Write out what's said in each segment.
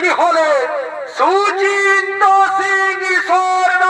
তিনি হলেন সুচিন্ত সিং স্বর্ণ।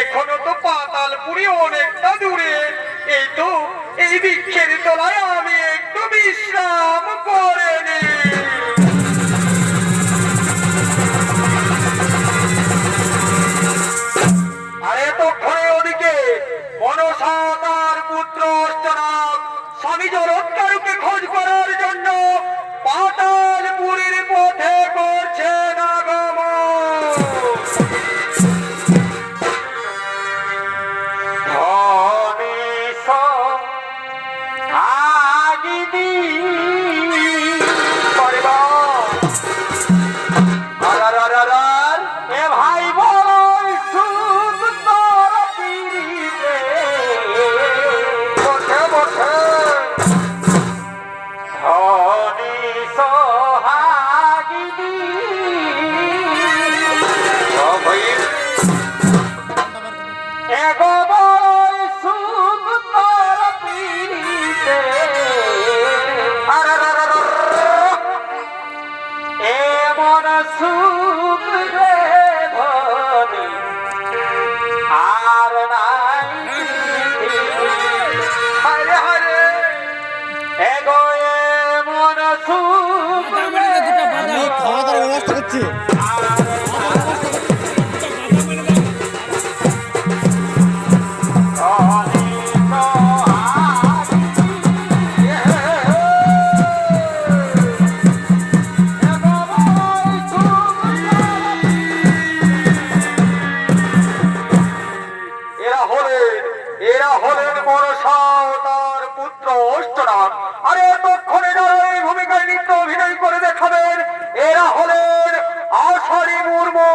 এখনো তো পাতালপুরি অনেকটা দূরে। এই তো এই বৃক্ষের তলায় আমি একটু বিশ্রাম করে নিই। আরে তক্ষণে ওদিকে মনসা তার পুত্র অর্চনাথ স্বামী জলৎকারুকে খোঁজ করার জন্য পাতালপুরীর পথে করছেন আগমন। এরা হলেন মনসা তার পুত্র অষ্টনাগ। আরে এতক্ষণে যারা এই ভূমিকায় নৃত্য অভিনয় করে দেখাবেন, এরা হলেন আষাঢ়ী মুর্মু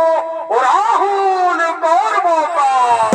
ও রাহুল কর্মকার।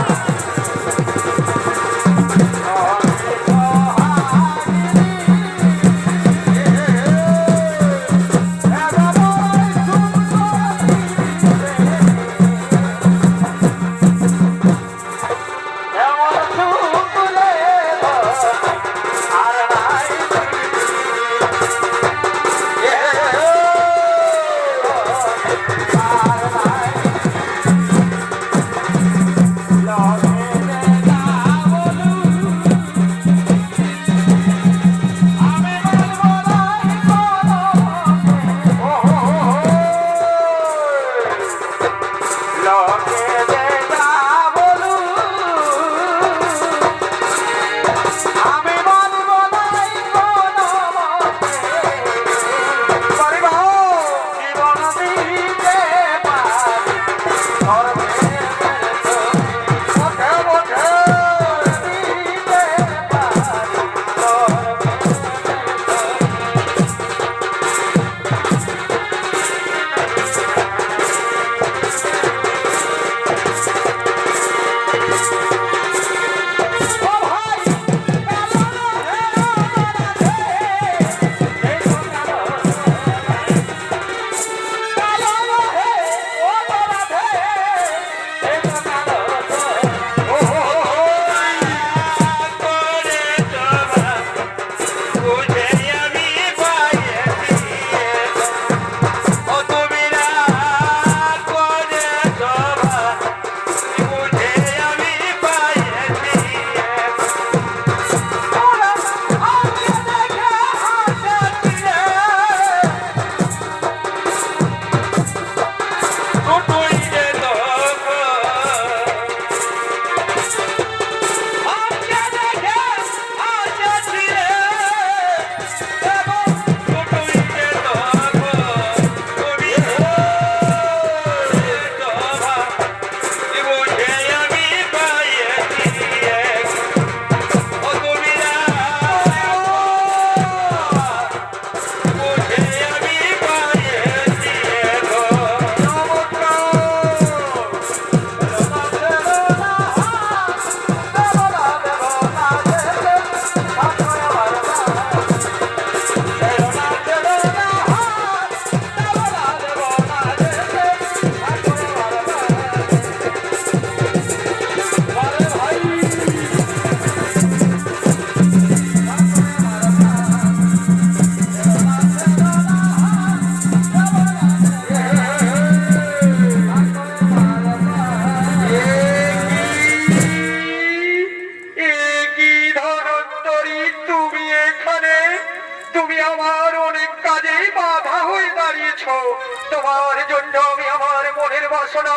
তোমার জন্য আমি আমার মনের বাসনা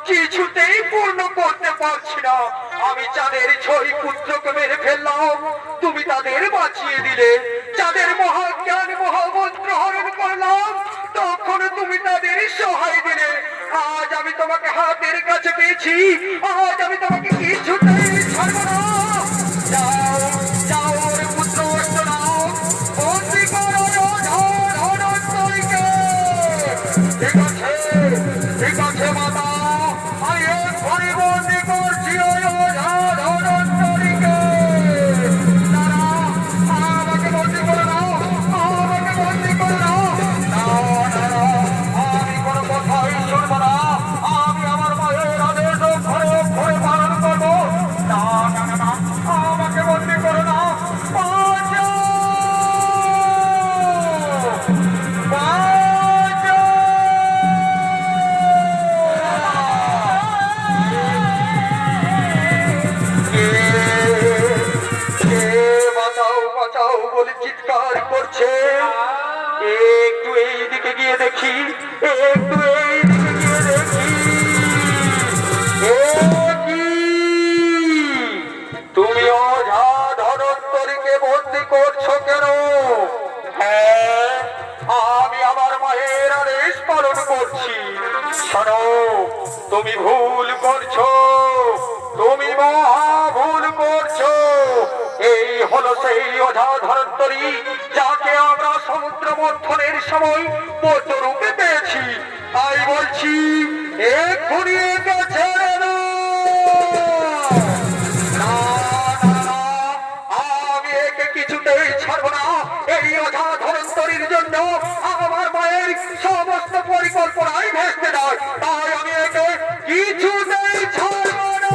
কিছুতেই পূর্ণ করতে পারছি না। আমি চাঁদের 6 পুত্রকে মেরে ফেললাম, তুমি তাদের বাঁচিয়ে দিলে। যাদের মহাজ্ঞান মহামন্ত্র হরণ করলাম, তখন তুমি তাদের সহায় দিলে। আজ আমি তোমাকে হাতের কাছে পেয়েছি, আজ আমি তোমাকে কিছুতেই ছাড়ব না। যাও যাও ওর পুত্র নাও, বন্দি করো ধনন্তরীকে। ঠিক আছে ঠিক আছে মাতা, আমি এক্ষুনি বন্দি করছি ওই ওঝা ধনন্তরীকে। তারা আমাকে বন্দি করে নাও, আমাকে বন্দি করে নাও। না না না, আমি কোনো কথাই শুনব না। আমি আমার মায়ের আদেশ অক্ষরে অক্ষরে পালন করবো। না না না না, আমাকে বন্দি করে নাও। বলে চিৎকার করছে, একটু এই দিকে গিয়ে দেখি, একটু এই দিকে গিয়ে দেখি। তুমি ওঝা ধনন্তরীকে বন্দি করছো কেন? হ্যাঁ, আমি আমার মায়ের আদেশ পালন করছি। শোনো, তুমি ভুল করছো, তুমি মহা ভুল করছো। এই হলো সেই ওঝা ধরন্তরী, যাকে আমরা সমুদ্র মন্থনের সময় পদ্মরূপে পেয়েছি। তাই বলছি এক্ষুনি একে ছেড়ে দাও। না, না, না, আমি একে কিছুতেই ছাড়বো না। এই ওঝা ধরন্তরীর জন্য আমার মায়ের সমস্ত পরিকল্পনাই ভেস্তে যায়। তাই আমি একে কিছুতেই ছাড়বো না।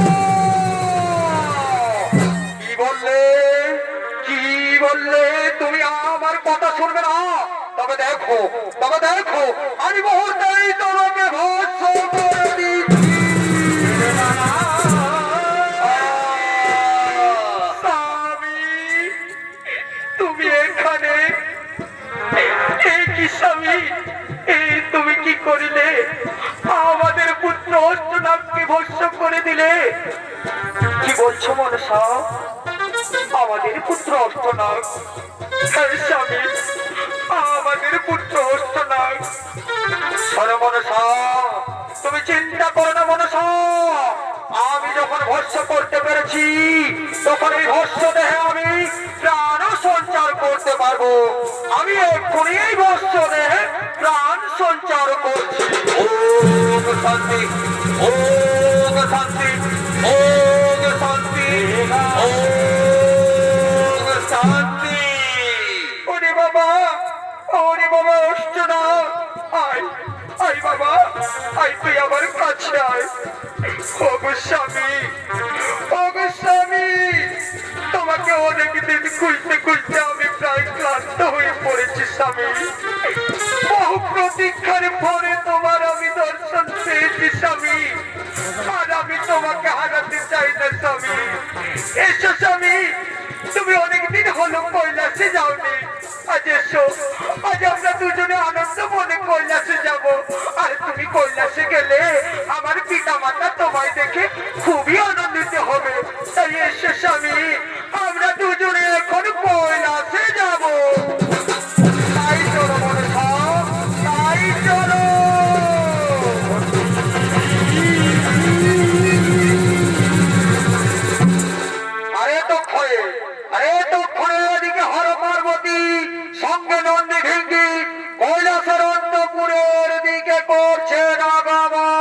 কি বললে, কি বললে? তুমি আমার কথা শুনবে না? তবে দেখো, তবে দেখো, আমি মুহূর্তেই তোমাকে ভস্ম করে দিচ্ছি। স্বামী, তুমি এখানে? এই কি স্বামী, এই তুমি কি করিলে? আমাদের পুত্র অষ্টনাগকে ভস্ম করে দিলে। কি বলছো মনসা? আমাদের পুত্র অষ্টনাগ? হ্যাঁ স্বামী, আমাদের পুত্র অষ্টনাগ। শোনো মনসা, তুমি চিন্তা করো না মনসা। আমি যখন ভস্ম করতে পেরেছি, তখন এই ভস্ম দেহে আমি প্রাণ সঞ্চার করতে পারবো। আমি এক্ষুনি এই ভস্ম দেহে প্রাণ সঞ্চার করছি। ওম শান্তি, ওম শান্তি, ওম শান্তি, ওম শান্তি। ওরে বাবা, ওরে বাবা অষ্টনাগ, আয় আয় বাবা, আয় তুই আমার কাছে আয়। ওগো স্বামী, ওগো স্বামী, তোমাকে অনেক দিন খুঁজতে খুঁজতে আমি প্রায় ক্লান্ত হয়ে পড়েছি স্বামী। বহু প্রতীক্ষার পরে তোমার আমি দর্শন পেয়েছি স্বামী, আর আমি তোমাকে হারাতে চাই না স্বামী। এসো স্বামী, তুমি অনেকদিন হলো কৈলাসে যাওনি, আজ এসো। আজ আমরা দুজনে আনন্দ মনে কৈলাসে যাব। আর তুমি কৈলাসে গেলে আমার পিতা মাতা তোমায় দেখে খুবই আনন্দিত হবে। তাই এসো স্বামী, আমরা দুজনে এখন কৈলাসে যাব। তাই চলো মনসা, তাই চলো। আরে তো খয়ে, আরে তো খয়ে, এদিকে হর পার্বতী সঙ্গে নন্দী ভিঙ্গি কৈলাসের অন্তপুরের দিকে করছে নাগামন।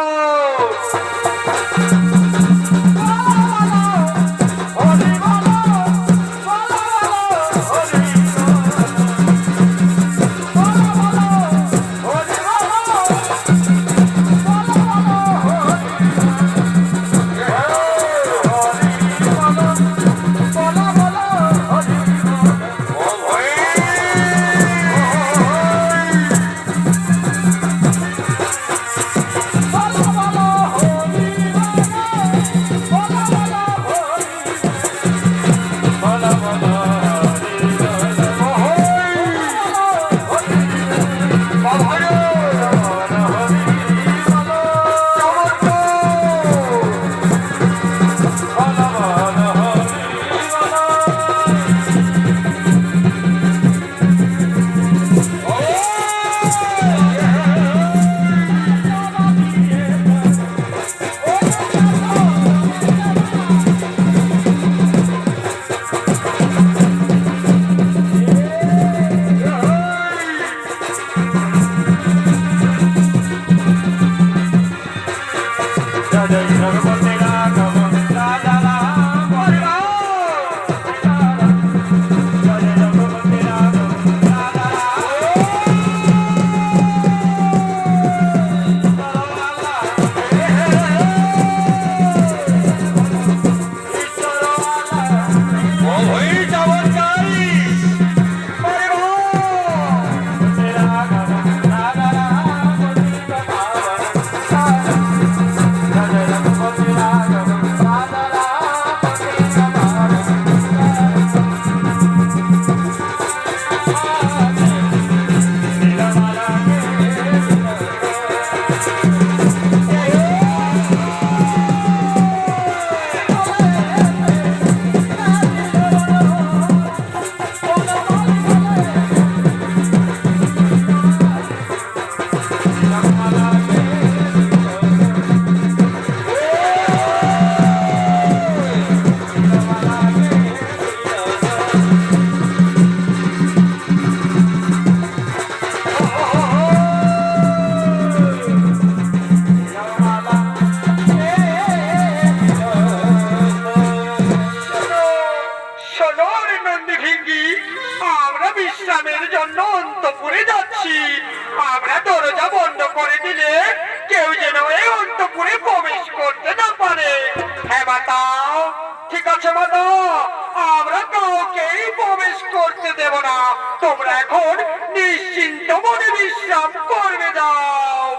জন্য অন্তপুরে যাচ্ছি। আমরা দরজা বন্ধ করে দিলে কেউ যেন এই অন্তপুরে প্রবেশ করতে না পারে। হ্যাঁ মাতা, ঠিক আছে মাতা, আমরা কাউকেই প্রবেশ করতে দেব না। তোমরা এখন নিশ্চিন্ত মনে বিশ্রাম করবে যাও।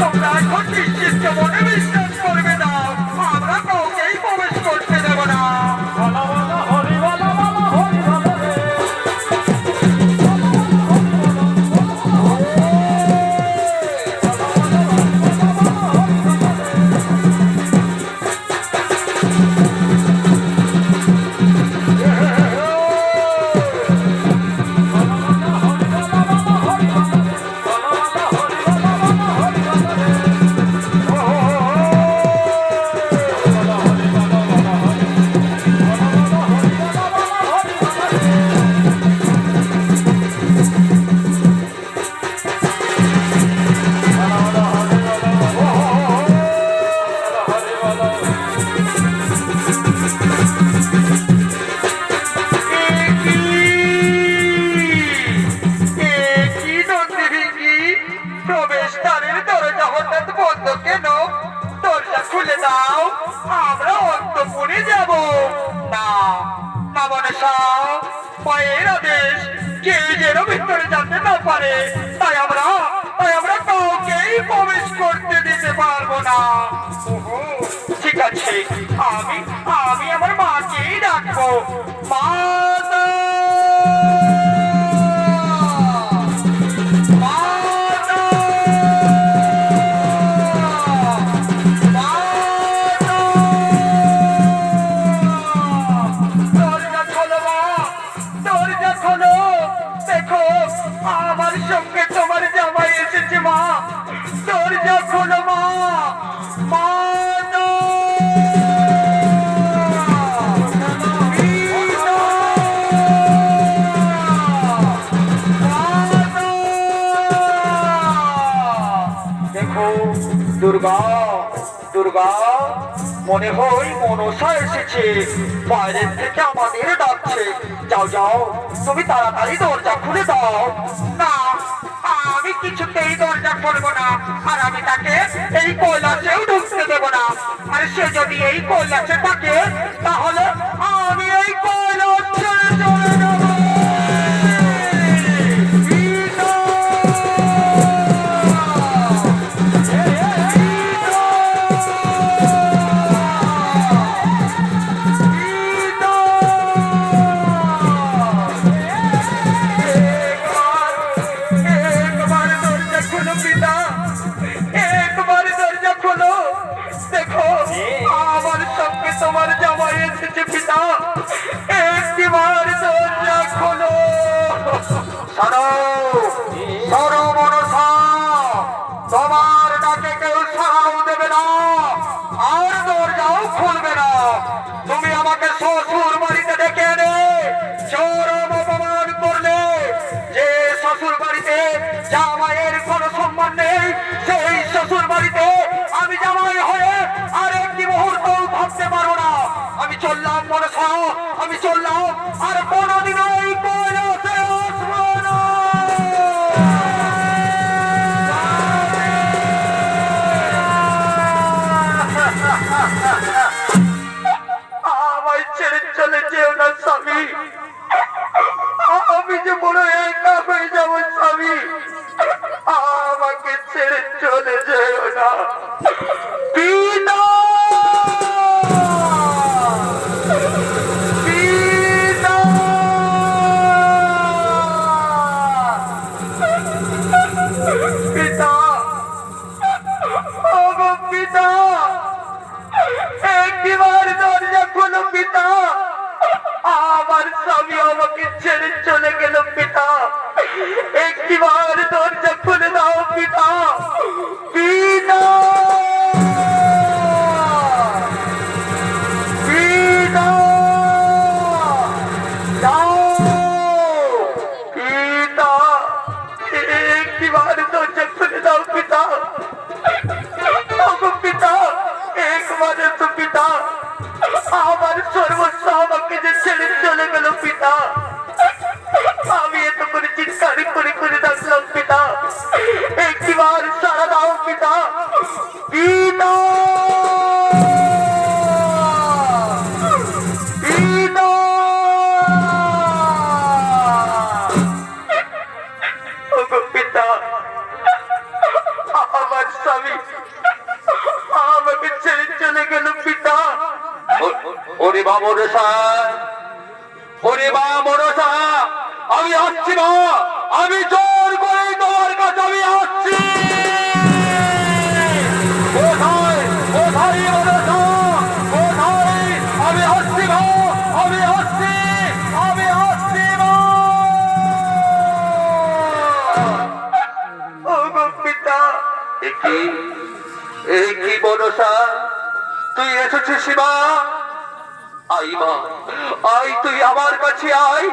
তোমরা এখন নিশ্চিন্ত মনে বিশ্রাম করবে যাও। আমরা কাউকেই প্রবেশ করতে দেব না। প্রবেশদ্বারের দরজা হঠাৎ বন্ধ কেন? দরজা খুলে দাও, আমরা অন্তপুরে যাব। না না মনসা, মায়ের আদেশ, কেউ যেন ভিতরে যেতে না পারে, তাই আমরা কাউকেই প্রবেশ করতে দিতে পারবো না। ঠিক আছে, আমি আমার মাকেই ডাকবো। মা, আমার সঙ্গে তোমার জামাই এসেছে। মা, দরজা খোলো মা। মা, দেখো দুর্গা, দুর্গা, মনে হয় মনসা এসেছে, বাইরের থেকে আমাদের ডাকছে। যাও যাও, তুমি তাড়াতাড়ি দরজা খুলে দাও। না, আমি কিছুতেই দরজা খুলবো না, আর আমি তাকে এই কৈলাসেও ঢুকতে দেবো না। আর সে যদি এই কৈলাসে থাকে, তাহলে আমি এই কৈলাস ছেড়ে চলে যাবো। তোমার জামাই এসেছে পিতা, একটিবার দরজা খোলো। শোনো শোনো মনসা, তোমার ডাকে কেউ সাড়াও দেবে না, আর দরজাও খুলবে না। তুমি আমাকে শ্বশুর বাড়িতে ডেকে এনে চরম অপমান করলে। যে শ্বশুর বাড়িতে জামাইয়ের কোনো সম্মান নেই, সেই শ্বশুর বাড়িতে আমি জামাই হয়ে আর একটি মুহূর্ত ভাবতে পারো না। আমি চললাম মনসা, আমি চললাম, আর কোনদিন এই কৈলাসে আসবো না। আমায় ছেড়ে চলে যেও না স্বামী, আমি যে বড় একা হয়ে যাবো স্বামী, আমাকে ছেড়ে চলে যেও না। পিতা, পিতা, পিতা, ওগো পিতা, একটিবার দরজা খোলো পিতা। আমার স্বামী আমাকে ছেড়ে চলে গেল পিতা, একটিবার দরজা খুলে দাও পিতা। পিতা, পিতা। সর্বস্ব আমাকে যে ছেড়ে চলে গেল পিতা। আমি এত করে চিৎকার করে করে ডাকলাম পিতা, একটিবার সারা দাও পিতা, পিতা, পিতা। ওগো পিতা, আমার স্বামী আমাকে ছেড়ে চলে গেল পিতা। ওরে মা মনসা, ওরে মা মনসা, আমি আসছি মা, আমি জোর করে তোমার কাছে আমি আসছি। কোথায় কোথায় মনসা, কোথায়? আমি আসছি মা, আমি আসছি, আমি আসছি মা। ওগো পিতা। কি মনসা, তুই এসেছিস মা? আই মা, আই তুই আমার কাছে আয়,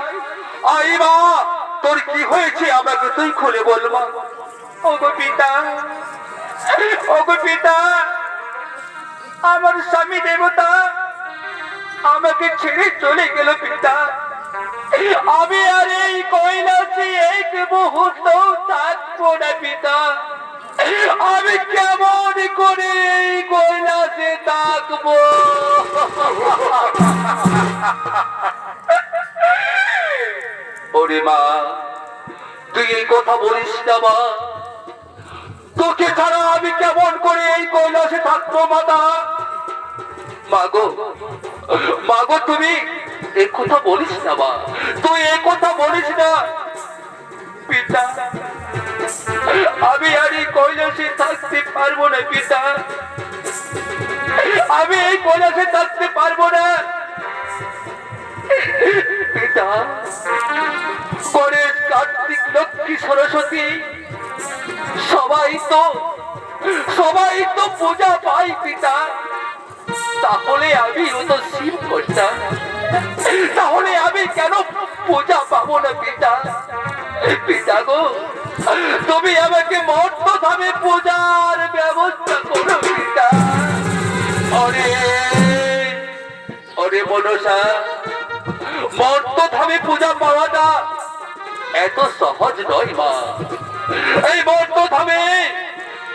আই মা, তোর কি হয়েছে আমাকে তুই খুলে বল মা। ওগো পিতা, ওগো পিতা, আমার স্বামী দেবতা আমাকে ছেড়ে চলে গেল পিতা। আমি আর এই কৈলাসে এক মুহূর্ত থাকবো না পিতা। আমি কেমন করে এই কৈলাসে থাকবো? ওরে মা, তুই এই কথা বলিস না মা, তোকে ছাড়া আমি কেমন করে এই কৈলাসে থাকবো মাতা। মাগো, মাগো, তুমি এই কথা বলিস না মা, তুই এই কথা বলিস না পিতা। আমি আর এই কৈলাসে থাকতে পারবো না পিতা, আমি এই কৈলাসে থাকতে পারবো না পিতা। গণেশ, কার্তিক, লক্ষ্মী, সরস্বতী সবাই তো পূজা পাই পিতা। তাহলে আমিও তো শিব করতাম, তাহলে আমি কেন পূজা পাবো না পিতা? পিতা গো, তুমি আমাকে মর্ত ধামে পূজার ব্যবস্থা করো পিতা। ওরে ওরে মনসা, মর্ত ধামে পূজা পাওয়াটা এত সহজ নয় মা। এই মর্ত ধামে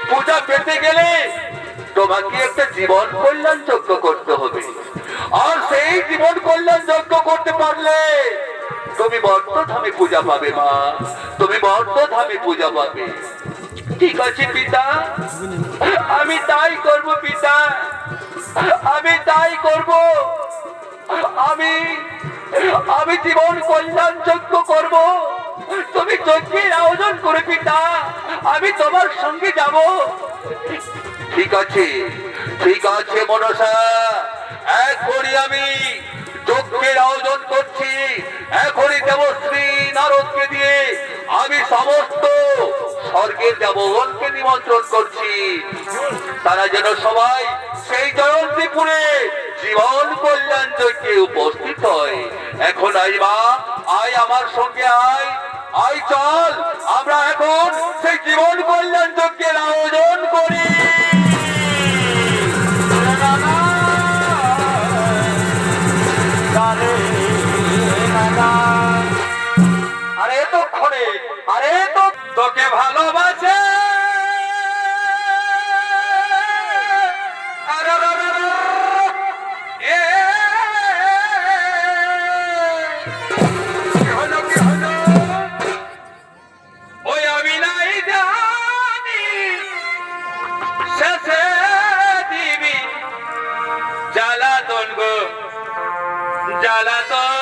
পূজা পেতে গেলে তোমাকে একটা জীবন কল্যাণ যজ্ঞ করতে হবে, আর সেই জীবন কল্যাণ যজ্ঞ করতে পারলে তুমি মর্ত ধামে পূজা পাবে মা, তুমি মর্ত ধামে পূজা পাবে। ঠিক আছে পিতা, আমি তাই করব পিতা, আমি তাই করব। আমি জীবন কল্যাণ যজ্ঞ করব। তুমি যজ্ঞের আয়োজন করে পিতা, আমি তোমার সঙ্গে যাব। ঠিক আছে, ঠিক আছে মনসা, এখনই আমি যজ্ঞের আয়োজন করছি। এখনই দেবশ্রী নারদকে দিয়ে আমি সমস্ত স্বর্গের দেবগণকে নিমন্ত্রণ করছি, তারা যেন সবাই সেই জয়ন্তীপুরে জীবন কল্যাণ যজ্ঞে উপস্থিত হয়। এখন আই মা, আয় আমার সঙ্গে আয়, আয় চল, আমরা এখন সেই জীবন কল্যাণ যজ্ঞের আয়োজন করি। আরে এতক্ষণে, আরে তো তোকে ভালোবাসে, ওই আমি নাই জানি শেষে দিবি জ্বালাতন গো জ্বালাতন।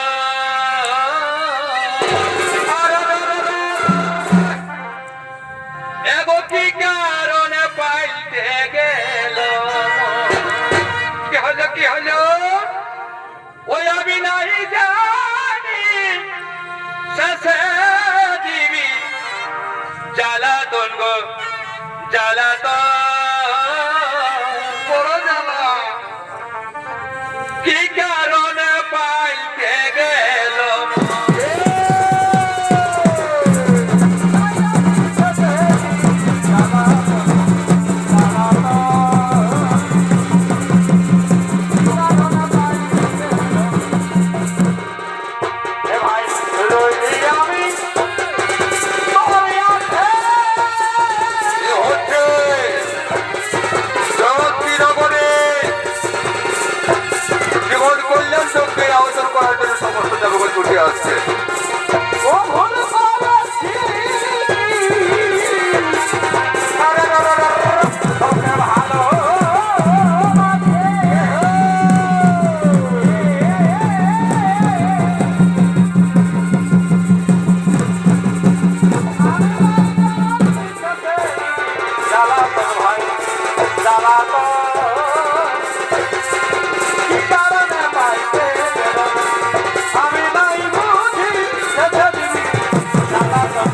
এগো কি কারণে পাইতে গেল, কি হলো কি হলো? ওই আমি নাই জানি শেষে দিবি জ্বালাতন গো জ্বালাতন। বড় জ্বালা, কি কারণে পাইতে গেল? আয়োজন করার জন্য সমস্ত দেবগণ ছুটে আসছে। ও ভুল করেছি তোকে ভালো জ্বালাতন ভাই জ্বালাতন কি কারণে পাইতে গেল আমি নাই বুঝি যেতে দিবি জ্বালাতন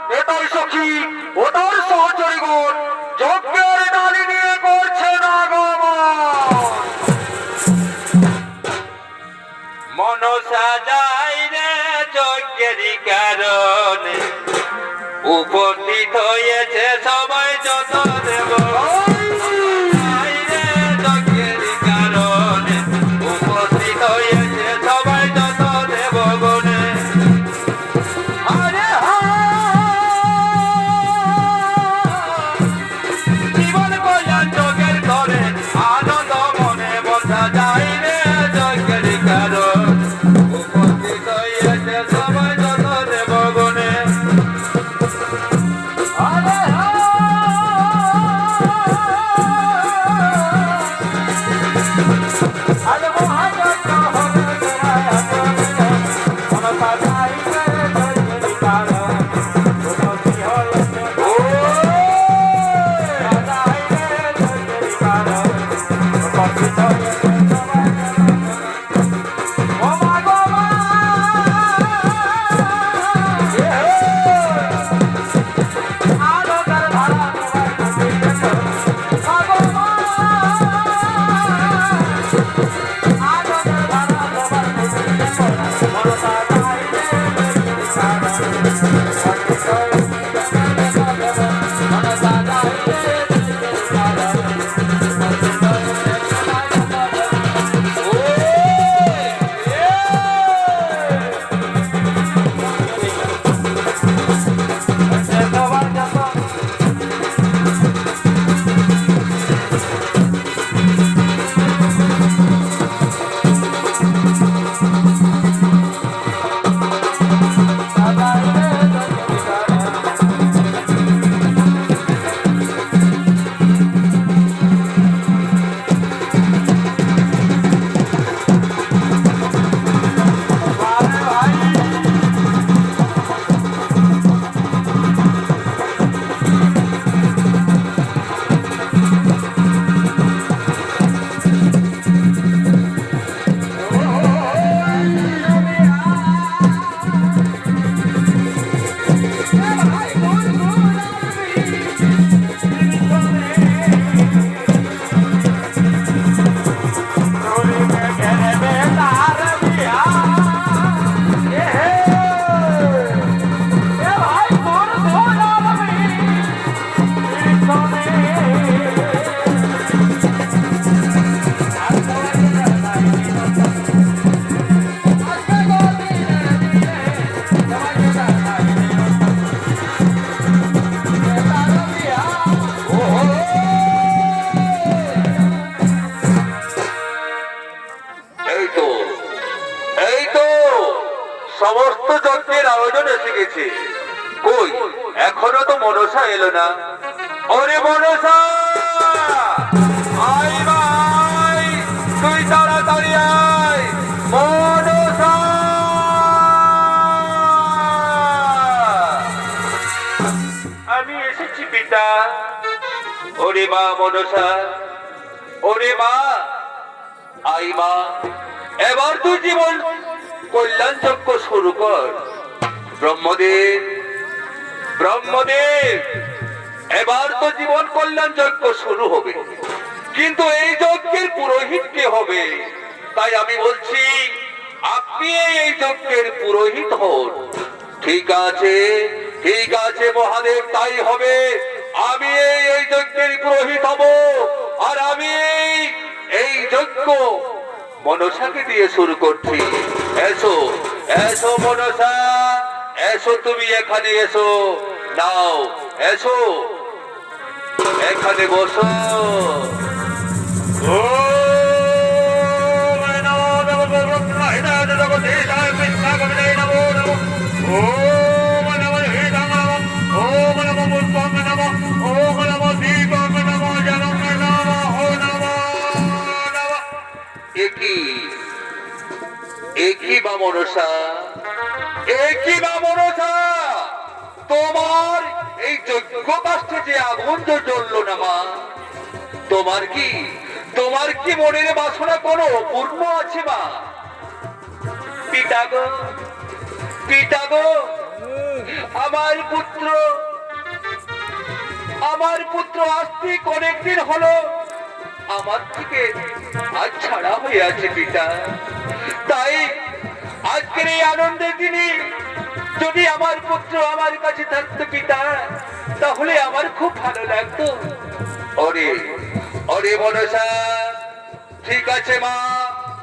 নেতার সখী ও তার সহচরীগণ যজ্ঞের ডালি নিয়ে করছেন আগমন। মনসা যায় রে যজ্ঞের কারণে উপস্থিত হয়েছে সবাই যত দেব যজ্ঞের কারণে উপস্থিত হয়েছে সবাই যত দেব গণে জীবন কল্যাণ যোগের ধরে আনন্দ মনে বসা যায় রে যজ্ঞের কারণ উপস্থিত হয়েছে সবাই যত দেব গণে সমস্ত যজ্ঞের আয়োজন এসে গেছে। কই এখনো তো মনসা এলো না। ওরে মনসা, আয় ভাই, তুই তাড়াতাড়ি আয়। মনসা, আমি এসেছি পিতা। ওরে মা মনসা, ওরে মা, আই মা, এবার তুই জীবন কল্যাণ যজ্ঞ শুরু কর। ব্রহ্মদেব, ব্রহ্মদেব, এবার তো জীবন কল্যাণ যজ্ঞ শুরু হবে, কিন্তু এই যজ্ঞের পুরোহিত কে হবে? তাই আমি বলছি আপনি এই যজ্ঞের পুরোহিত হন। ঠিক আছে, ঠিক আছে মহাদেব, তাই হবে। আমি এই যজ্ঞের পুরোহিত হব, আর আমি এই যজ্ঞ মনসাকে দিয়ে শুরু করছি। এসো এসো মনসা, এসো, তুমি এখানে এসো। নাও এসো, এখানে বসো। ও একই বা মনসা, একই বা মনসা, তোমার এই যজ্ঞ কাষ্ঠে যে আগুন জ্বললো না মা, তোমার কি মনের বাসনা কোনো অপূর্ণ আছে মা? পিতা গো, পিতা গো, আমার পুত্র আস্তিক অনেকদিন হলো আমার থেকে আজ ছাড়া হয়ে আছে পিতা। তাই আজকের এই আনন্দের দিনে যদি আমার পুত্র আমার কাছে থাকতো পিতা, তাহলে আমার খুব ভালো লাগতো। ওরে ওরে মনসা, ঠিক আছে মা,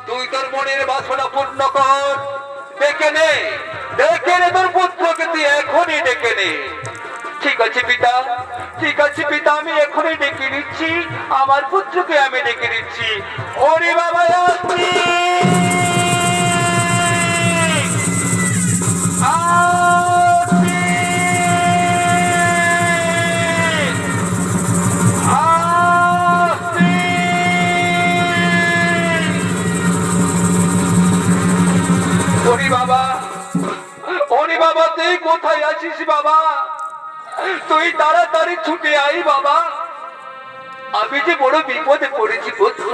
তুই তোর মনের বাসনা পূর্ণ কর। ডেকে নে, ডেকে নে তোর পুত্রকে, তুই এখনই ডেকে নে। ঠিক আছে পিতা, ঠিক আছে পিতা, আমি এখনই ডেকে নিচ্ছি, আমার পুত্রকে আমি ডেকে নিচ্ছি। ওরে বাবা আসছি, আসছি, আসছি। ওরে বাবা, ওরে বাবা, তুই কোথায় আছিস বাবা? তুই তাড়াতাড়ি ছুটে আই বাবা, আমি যে বড় বিপদে পড়েছি পুত্র,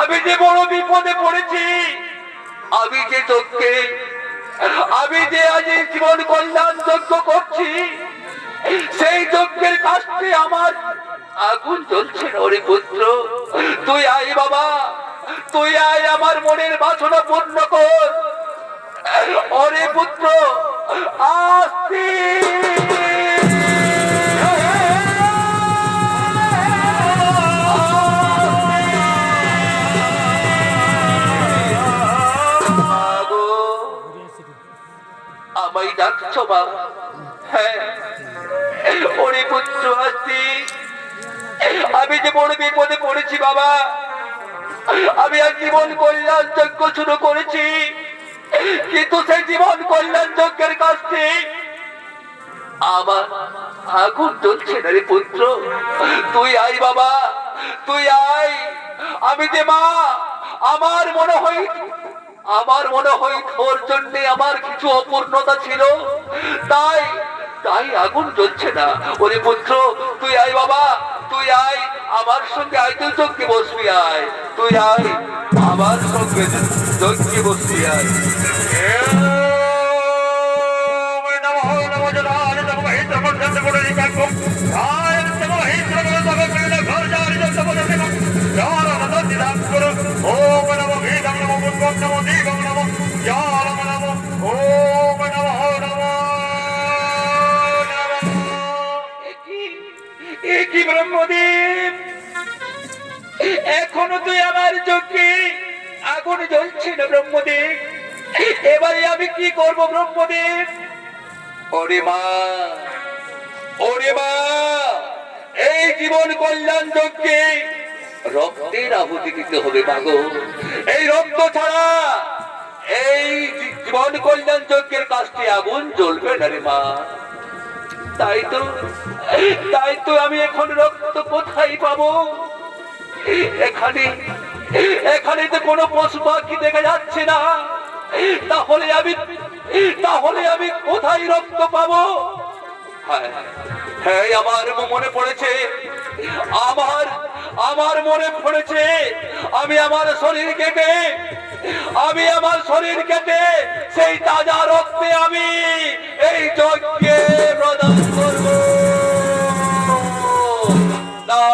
আমি যে বড় বিপদে পড়েছি। আমি যে আজ জীবন কল্যাণ যজ্ঞ করছি, সেই যজ্ঞের কাছে আমার আগুন জ্বলছে না। ওরে পুত্র, তুই আই বাবা, তুই আয়, আমার মনের বাসনা পূর্ণ কর। ওরে পুত্র আসছি। আমায় ডাকছো বাবা? হ্যাঁ, ওরে পুত্র আসছি। আমি যে বড় বিপদে পড়েছি বাবা, আমি আর জীবন কল্যাণ যজ্ঞ শুরু করেছি, কিন্তু সেই জীবন কল্যাণ যজ্ঞের কাছে আমার আগুন জ্বলছে না রে পুত্র। তুই আই বাবা, তুই আয়। আমি যে মা, আমার মনে হয় তোর জন্য আমার কিছু অপূর্ণতা ছিল, তাই আগুন জ্বলছে না। ওরে পুত্র, তুই আয় বাবা, তুই আয়, আমার সঙ্গে আয়, তুই যজ্ঞে বসবি। আয়, তুই আয়, আমার সঙ্গে যজ্ঞে বসবি। আয়। ব্রহ্মদেব, এখনো তুই আমার যজ্ঞে আগুন জ্বলছে না ব্রহ্মদেব, এবারে আমি কি করব ব্রহ্মদেব? ওরে মা, ওরে মা, এই জীবন কল্যাণ যজ্ঞে রক্তের আহুতি দিতে হবে মাগো। এই রক্ত ছাড়া, এই জীবন কল্যাণ যজ্ঞের কাজটি আগুন জ্বলবে না রে মা। তাই তো আমি এখন রক্ত কোথায় পাবো? এখানে তো কোনো পশু পাখি দেখা যাচ্ছে না। তাহলে আমি কোথায় রক্ত পাবো? হ্যাঁ, আমার মনে পড়েছে, আমার মনে পড়েছে, আমি আমার শরীর কেটে সেই তাজা রক্তে আমি এই যজ্ঞে প্রদান করব। না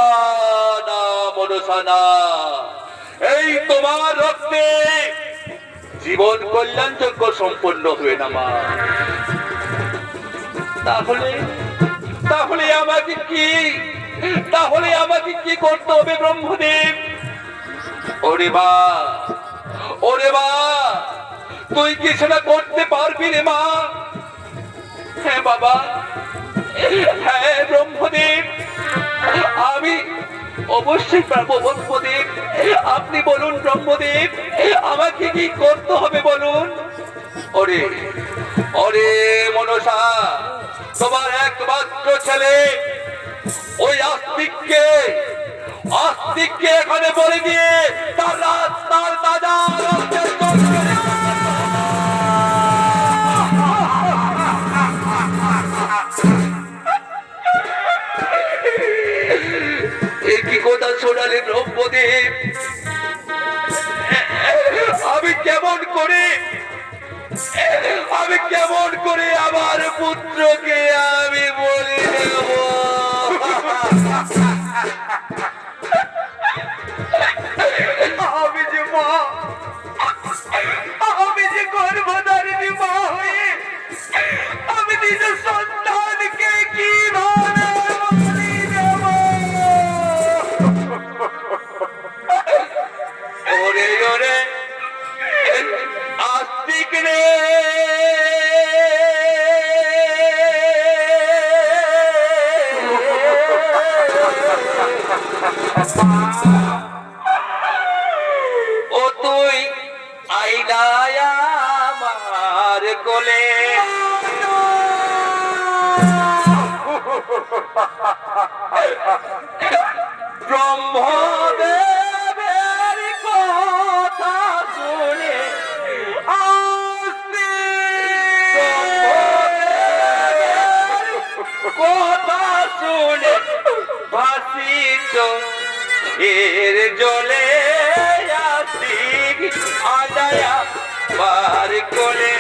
না মনসা না, এই তোমার রক্তে জীবন কল্যাণ যজ্ঞ সম্পন্ন হবে না মা। তাহলে আমাকে কি করতে হবে ব্রহ্মদেব? ওরে মা, তুই কি সেটা করতে পারবি রে মা? হ্যাঁ বাবা, হ্যাঁ ব্রহ্মদেব, আমি অবশ্যই পারবো ব্রহ্মদেব। আপনি বলুন ব্রহ্মদেব, আমাকে কি করতে হবে বলুন। ওরে মনসা, তোমার একমাত্র ছেলে ওই আস্তিককে এখানে বলে দিয়ে তার তাজা রক্তের কি কথা শোনালে ব্রহ্মদেব? আমি কেমন করে আমার পুত্রকে আমি বলে দেব? আমি যে গর্ভধারিণী মা হয়ে আমি নিজের সন্তানকে কিভাবে বলি দেব? ওরে আস্তিক রে, ও তুই আইলায় আমার কোলে। ব্রহ্মদেবের কথা শুনে ভাসিত এর জলে আস্তিক আজায়া পার কোলে।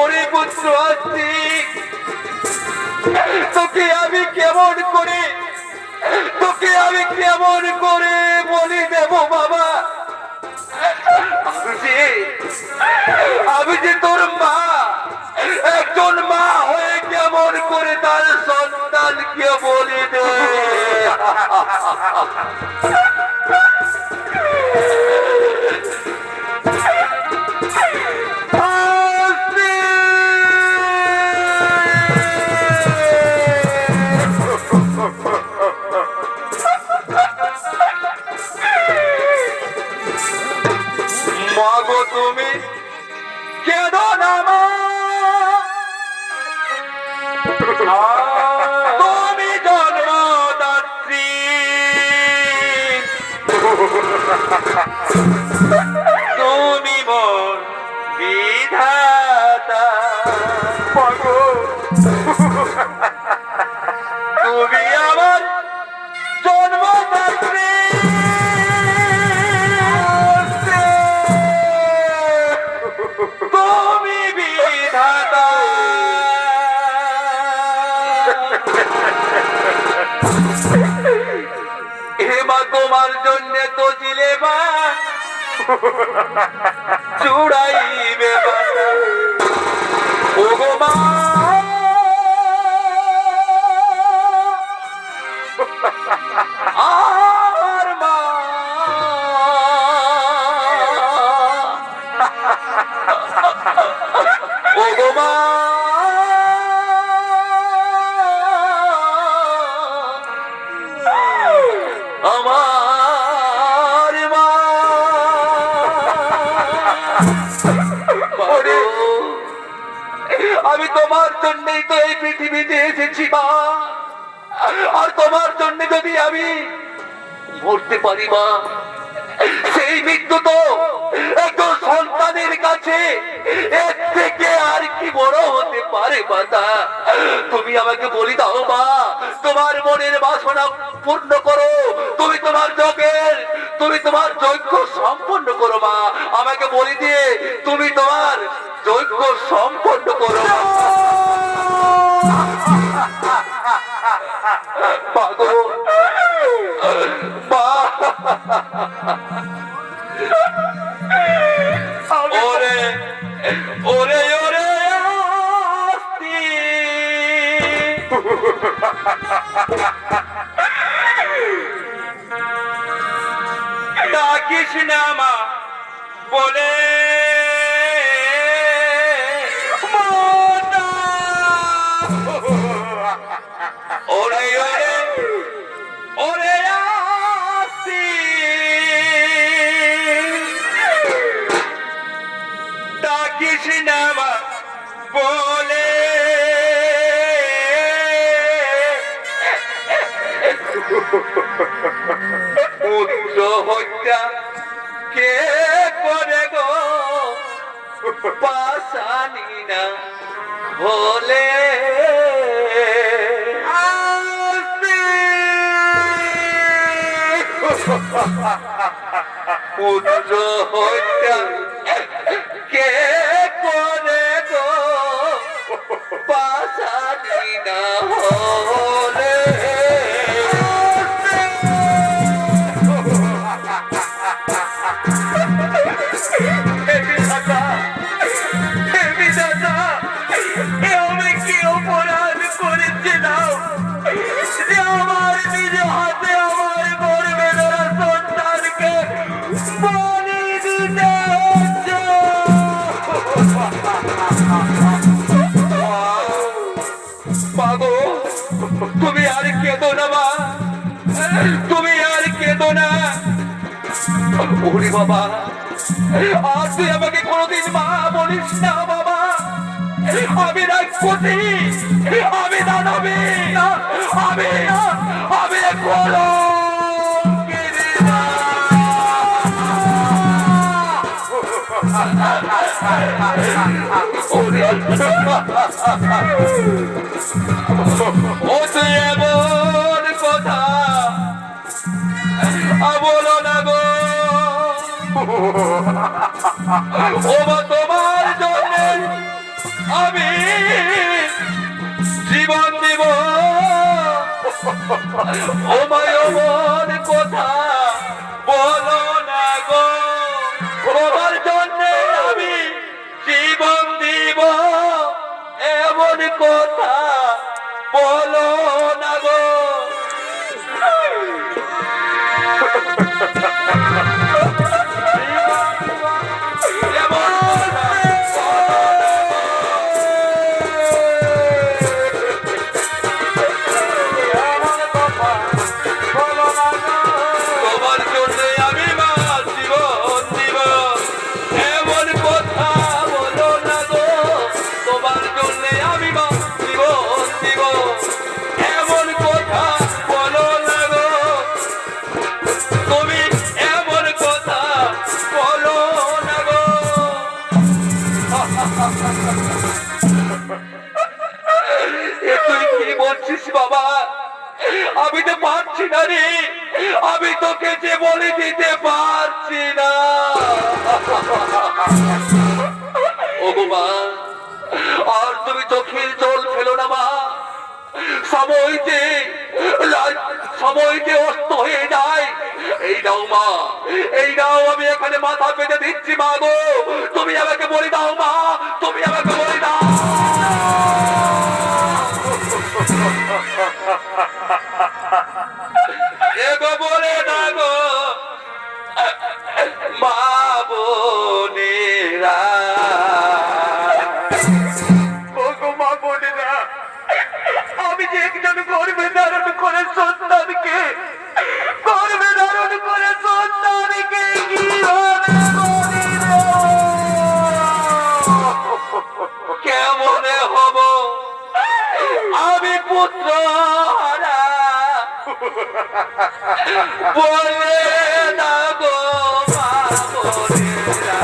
ওরে পুত্র আস্তিক, তোকে আমি কেমন করে বলি দেব বাবা? আমি যে তোর মা, একজন মা হয়ে কেমন করে তার সন্তানকে বলি দে? মাগো তুমি কেঁদো না মা, তুমি জন্মদাত্রী, তুমি মোর বিধাতা। তুমি আমার জন্মদাত্রী, তুমি বিধাতা। চুড়াইবে বাসা ওগো মা আর মা ওগো মা আমার মা ওরে, আমি তোমার জন্যই তো এই পৃথিবীতে এসেছি মা, আর তোমার জন্য যদি আমি মরতে পারি মা, সেই মৃত্যু তো একজন সন্তানের কাছে এর থেকে আর কি বড় হতে পারে মাতা। তুমি আমাকে বলি দাও মা, তোমার মনের বাসনা পূর্ণ করো, তুমি তোমার যজ্ঞ সম্পন্ন করো মা, আমাকে বলি দিয়ে তুমি তোমার যজ্ঞ সম্পন্ন করো পাগল মা। ওরে ওরে ওরে আস্তি ডাকিস না মা বলে ওরে ওরে ওরে আস্তি ডাকিস না মা বলে পুত্র হত্যা কে করে গো পাশানি না ভোলে পুত্র হত্যা কে করে গো পাশানি না হলে তুমি আর কেঁদো না মা, তুমি আর কেঁদো না। ওরে বাবা, আর তুই আমাকে কোনোদিন মা বলিস না বাবা, আমি রাক্ষসী, আমি দানবী, আমি কলঙ্কিনী মা। ও তুই এমন কথা বলো না গো, ও মা তোমার জন্য আমি জীবন দিব, ও মা এমন কথা বলো না গো, তোমার জন্য আমি জীবন দিব, এমন কথা বলো না গো। তোমার জন্য আমি মা জীবন দিব, এমন কথা বলো না গো, তোমার জন্য আমি মা জীবন দিব, এমন কথা বলো না গো, তুমি এমন কথা বলো না গো। তুই কি বলছিস বাবা, আমি তো পারছি না রে, আমি তোকে যে বলে দিতে পারছি না। ও মা, আর তুমি চোখের জল ফেলো না মা, সময় যে অস্ত হয়ে যায়, এই নাও মা, এই নাও, আমি এখানে মাথা পেতে দিচ্ছি মা গো, তুমি আমাকে বলে দাও মা, তুমি আমাকে বলে দাও। এগো বলে না গো মা বোনেরা, ওগো মা বোনেরা, আমি যে একজন গর্ভে ধারণ করে সন্তানকে কিভাবে বলিব? কেমনে হব আমি পুত্র হারা, বলে না গো মা বোনেরা,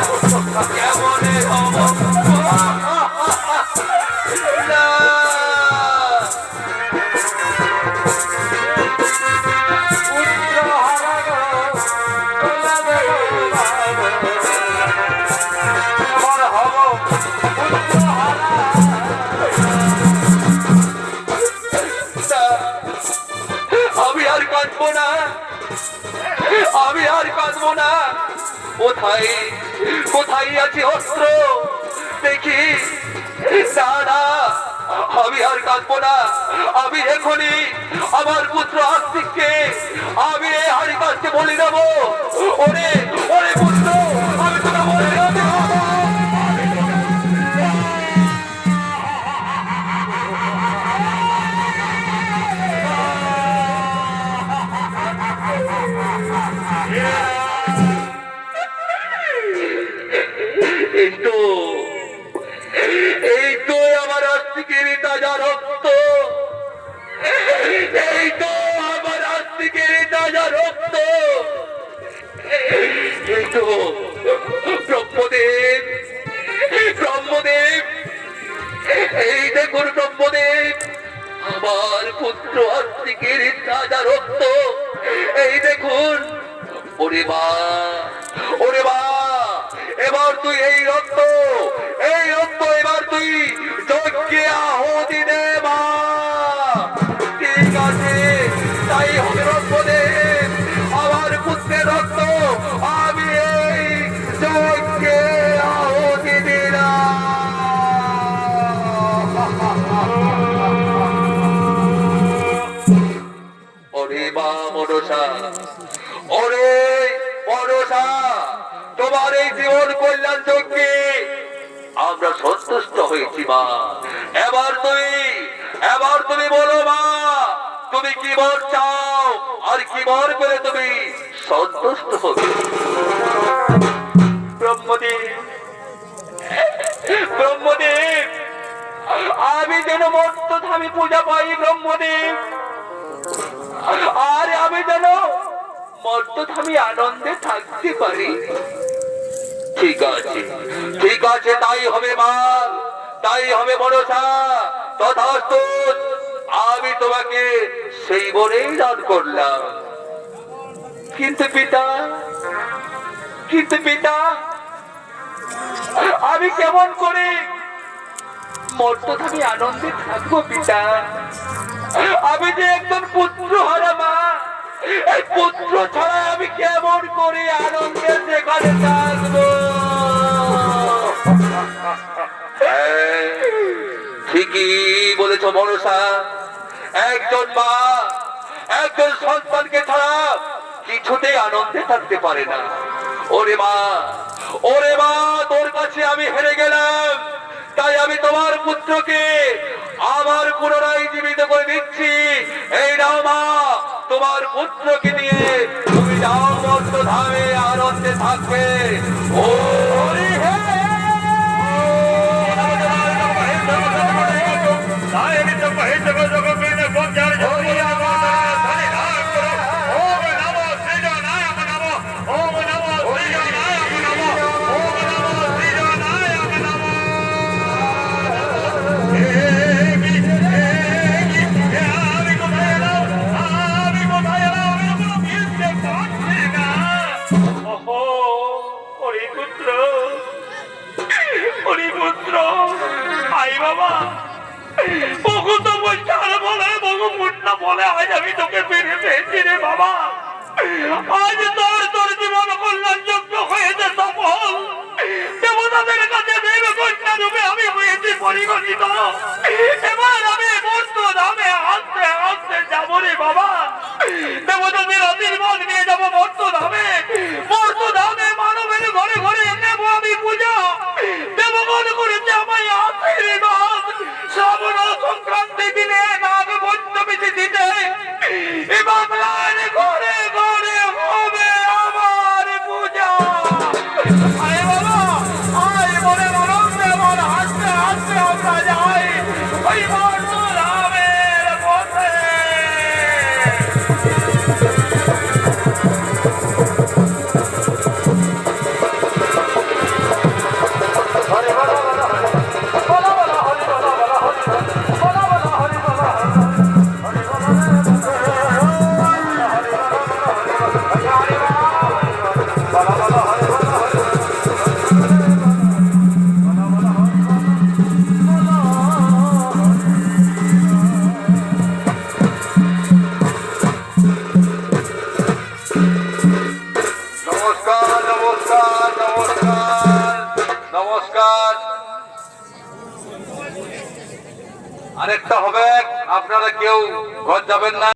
কেমনে হব না। আমি আর কাঁদবো না, আমি আর কাঁদবো না। কোথায় কোথায় আছে অস্ত্র দেখি, দাদা আমি আর কাঁদবো না। আমি এখনই আমার পুত্র আস্তিককে আমি এই হাড়ি কাছে বলে দেবো, ওরে ওরে পুত্র, আমি তোকে বলে দেবো। এই তো আমার আস্তিকের তাজা রক্ত, এই তো আমার আস্তিকের তাজা রক্ত, এই তো ব্রহ্মদেব, ব্রহ্মদেব, এই দেখুন ব্রহ্মদেব, আমার পুত্র আস্তিকের তাজা রক্ত, এই দেখুন। ওরে মা, ওরে মা, এবার তুই এই রক্ত এবার তুই যজ্ঞে আহুতি দে মা। ঠিক আছে, তাই হবে ব্রহ্মদেব, আমার পুত্রের রক্ত আমি এই যজ্ঞে আহুতি দিলাম। ওরে মা মনসা, ওরে মনসা, তোমার এই জীবন কল্যাণ যজ্ঞে আমরা সন্তুষ্ট হয়েছি মা। এবার তুমি বলো মা, তুমি কি বর চাও আর কি বর করে তুমি সন্তুষ্ট হবে? ব্রহ্মদেব, ব্রহ্মদেব, আমি যেন মর্তধামে পূজা পাই ব্রহ্মদেব, আর আমি যেন মর্তধামে আনন্দে থাকতে পারি। ঠিক আছে, ঠিক আছে, তাই হবে মা, তাই হবে মনসা, তথাস্তু। আমি তোমাকে সেই বরেই দান করলাম। কিন্তু পিতা, কিন্তু পিতা, আমি কেমন করে মর্তধামে আনন্দে থাকবো পিতা? আমি যে একজন পুত্র হারা মা, এই পুত্র ছাড়া আমি কেমন করে আনন্দে সেখানে থাকবো? ঠিকই বলেছ মনসা, একজন মা একজন সন্তানকে ছাড়া কিছুতেই আনন্দে থাকতে পারে না। ওরে মা, ওরে মা, তোর কাছে আমি হেরে গেলাম, তাই আমি তোমার পুত্রকে আবার পুনরায় জীবিত করে দিচ্ছি। এই নাও মা, তোমার পুত্রকে নিয়ে তুমি যাও মর্তধামে আনন্দে থাকবে। ওরে হে বলে আজ আমি তোকে ফিরে পেয়েছি রে বাবা। আজ তোর জীবন কল্যাণ যোগ্য হয়েছে সফল। দেবতাদের কাছে দেব কন্যা রূপে আমি হয়েছি পরিগণিত। এবার আমি মূর্ত ধামে হাসতে হাসতে যাবো রে বাবা। দেবতাদের আশীর্বাদ নিয়ে যাবো মূর্ত ধামে। মূর্ত ধামে মানবের ঘরে ঘরে নেব আমি পূজা। দেবগণ করেছে আমায় আশীর্বাদ। শ্রাবণ সংক্রান্তি দিনে নাগ পঞ্চমী তিথিতে এ বাংলার ঘরে ঘরে হবে আমার পূজা। আরে বাবা, আয় মনে আনন্দে মন হাসতে হাসতে আমরা যাই ওই মূর্ত ধামের পথে। নমস্কার নমস্কার নমস্কার নমস্কার। আরেকটা হবে, আপনারা কেউ ঘর যাবেন না।